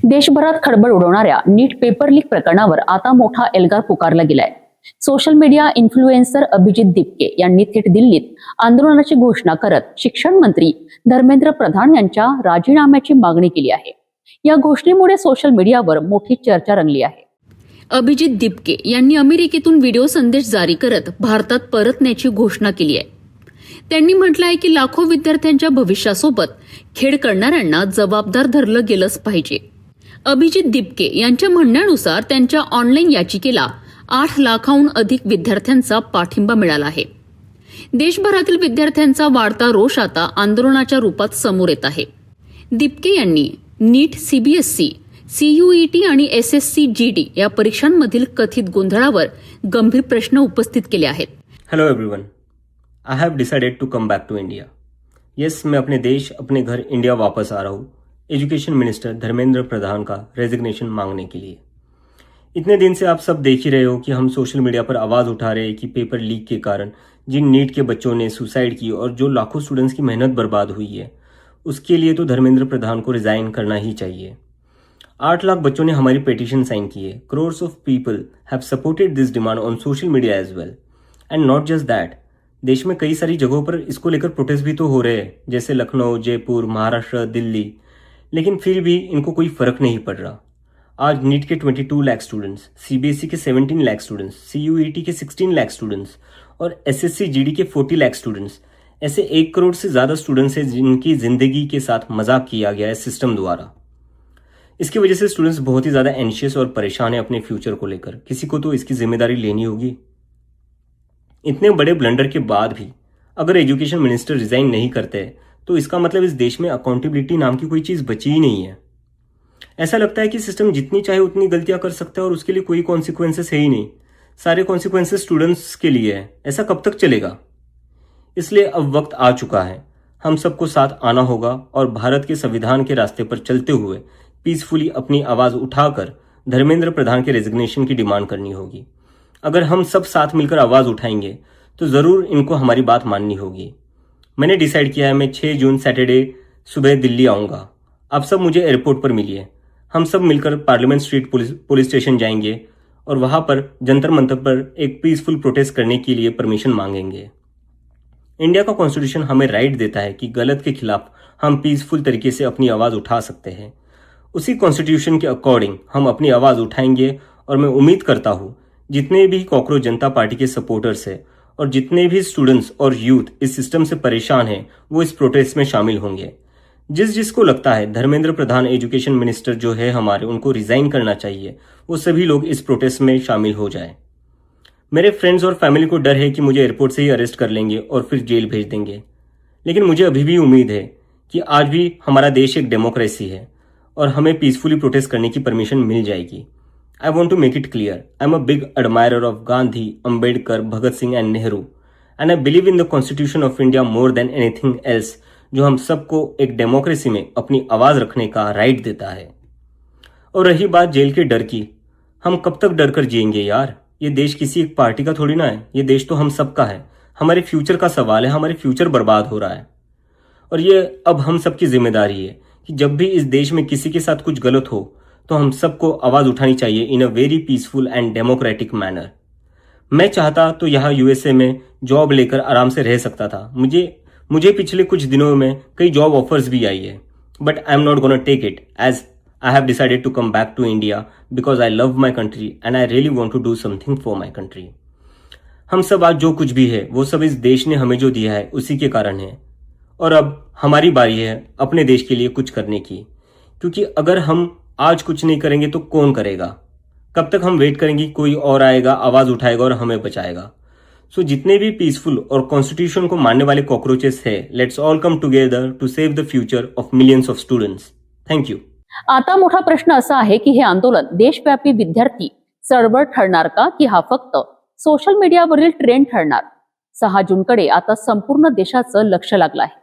देशभरात खळबळ उडवणाऱ्या NEET paper leak प्रकरणावर आता मोठा एल्गार पुकारला गेलाय। Social media influencer Abhijit Dipke यांनी थेट दिल्लीत आंदोलनाची घोषणा करत शिक्षण मंत्री धर्मेंद्र प्रधान यांच्या राजीनाम्याची मागणी केली आहे। या घोषणेमुळे सोशल मीडियावर मोठी चर्चा रंगली आहे। अभिजित दिपके यांनी अमेरिकेतून व्हिडिओ संदेश जारी करत भारतात परतण्याची घोषणा केली आहे। त्यांनी म्हटलं आहे की लाखो विद्यार्थ्यांच्या भविष्यासोबत खेळ करणाऱ्यांना जबाबदार धरलं गेलंच पाहिजे। अभिजित दिपके यांच्या म्हणण्यानुसार त्यांच्या ऑनलाईन याचिकेला 8 लाखाहून अधिक विद्यार्थ्यांचा पाठिंबा मिळाला आहे। देशभरातील विद्यार्थ्यांचा वाढता रोष आता आंदोलनाच्या रूपात समोर येत आहे। दिपके यांनी नीट, सीबीएसई, सीयूईटी आणि SSC-GD या परीक्षांमधील कथित गोंधळावर गंभीर प्रश्न उपस्थित केले आहेत। Hello everyone, I have decided to come back to India. Yes, मैं अपने देश, अपने घर इंडिया वापस आ रहा हूँ एजुकेशन मिनिस्टर धर्मेंद्र प्रधान का रेजिग्नेशन मांगने के लिए। इतने दिन से आप सब देख ही रहे हो कि हम सोशल मीडिया पर आवाज़ उठा रहे हैं कि पेपर लीक के कारण जिन नीट के बच्चों ने सुसाइड की और जो लाखों स्टूडेंट्स की मेहनत बर्बाद हुई है, उसके लिए तो धर्मेंद्र प्रधान को रिजाइन करना ही चाहिए। 8 लाख बच्चों ने हमारी पिटीशन साइन की है। Crores of people have supported this demand on social media as well. And not just that, देश में कई सारी जगहों पर इसको लेकर प्रोटेस्ट भी तो हो रहे हैं, जैसे लखनऊ, जयपुर, महाराष्ट्र, दिल्ली, लेकिन फिर भी इनको कोई फर्क नहीं पड़ रहा। आज नीट के 22 लाख स्टूडेंट्स, सीबीएसई के 17 लाख स्टूडेंट्स, सीयूईटी के 16 लाख स्टूडेंट्स और SSC-GD के 40 लाख स्टूडेंट्स, ऐसे 1 करोड़ से ज्यादा स्टूडेंट्स हैं जिनकी जिंदगी के साथ मजाक किया गया है सिस्टम द्वारा। इसकी वजह से स्टूडेंट्स बहुत ही ज्यादा एंशियस और परेशान है अपने फ्यूचर को लेकर। किसी को तो इसकी जिम्मेदारी लेनी होगी। इतने बड़े ब्लंडर के बाद भी अगर एजुकेशन मिनिस्टर रिजाइन नहीं करते तो इसका मतलब इस देश में अकाउंटेबिलिटी नाम की कोई चीज बची ही नहीं है। ऐसा लगता है कि सिस्टम जितनी चाहे उतनी गलतियां कर सकता है और उसके लिए कोई कॉन्सिक्वेंसेस है ही नहीं। सारे कॉन्सिक्वेंसेस स्टूडेंट्स के लिए है। ऐसा कब तक चलेगा? इसलिए अब वक्त आ चुका है, हम सबको साथ आना होगा और भारत के संविधान के रास्ते पर चलते हुए पीसफुली अपनी आवाज उठाकर धर्मेंद्र प्रधान के रेजिग्नेशन की डिमांड करनी होगी। अगर हम सब साथ मिलकर आवाज उठाएंगे तो जरूर इनको हमारी बात माननी होगी। मैंने डिसाइड किया है, मैं 6 जून सैटरडे सुबह दिल्ली आऊंगा। आप सब मुझे एयरपोर्ट पर मिलिए। हम सब मिलकर पार्लियामेंट स्ट्रीट पुलिस स्टेशन जाएंगे और वहां पर जंतर मंतर पर एक पीसफुल प्रोटेस्ट करने के लिए परमिशन मांगेंगे। इंडिया का कॉन्स्टिट्यूशन हमें राइट देता है कि गलत के खिलाफ हम पीसफुल तरीके से अपनी आवाज उठा सकते हैं। उसी कॉन्स्टिट्यूशन के अकॉर्डिंग हम अपनी आवाज उठाएंगे और मैं उम्मीद करता हूं जितने भी कॉकरोच जनता पार्टी के सपोर्टर्स हैं और जितने भी स्टूडेंट्स और यूथ इस सिस्टम से परेशान हैं वो इस प्रोटेस्ट में शामिल होंगे। जिसको लगता है धर्मेंद्र प्रधान एजुकेशन मिनिस्टर जो है हमारे, उनको रिजाइन करना चाहिए, वो सभी लोग इस प्रोटेस्ट में शामिल हो जाए। मेरे फ्रेंड्स और फैमिली को डर है कि मुझे एयरपोर्ट से ही अरेस्ट कर लेंगे और फिर जेल भेज देंगे, लेकिन मुझे अभी भी उम्मीद है कि आज भी हमारा देश एक डेमोक्रेसी है और हमें पीसफुली प्रोटेस्ट करने की परमिशन मिल जाएगी। I want to make it clear, I'm a big admirer of Gandhi, Ambedkar, Bhagat Singh and Nehru, and I believe in the Constitution of India more than anything else, जो हम सबको एक democracy में अपनी आवाज रखने का राइट देता है। और रही बात जेल के डर की, हम कब तक डर कर जिएंगे यार? ये देश किसी एक पार्टी का थोड़ी ना है, ये देश तो हम सबका है। हमारे फ्यूचर का सवाल है, हमारे फ्यूचर बर्बाद हो रहा है और ये अब हम सबकी जिम्मेदारी है कि जब भी इस देश में किसी के साथ कुछ गलत हो तो हम सबको आवाज उठानी चाहिए in a very peaceful and democratic manner. मैं चाहता तो यहाँ USA में जॉब लेकर आराम से रह सकता था। मुझे पिछले कुछ दिनों में कई जॉब ऑफर्स भी आई है, but I am not gonna take it as I have decided to come back to India because I love my country and I really want to do something for my country. हम सब आज जो कुछ भी है वो सब इस देश ने हमें जो दिया है उसी के कारण है और अब हमारी बारी है अपने देश के लिए कुछ करने की, क्योंकि अगर हम आज कुछ नहीं करेंगे तो कौन करेगा? कब तक हम वेट करेंगे कोई और आएगा, आवाज उठाएगा और हमें बचाएगा? सो जितने भी पीसफुल और कॉन्स्टिट्यूशन को मानने वाले कॉकरोचेस है, let's all come together to save the future of millions of students. Thank you. आता मोठा प्रश्न असा आहे की हे आंदोलन देशव्यापी विद्यार्थी चळवळ ठरणार का, की हा फक्त सोशल मीडियावरील ट्रेंड ठरणार? 6 जूनकडे आता संपूर्ण देशाचं लक्ष लागलं आहे।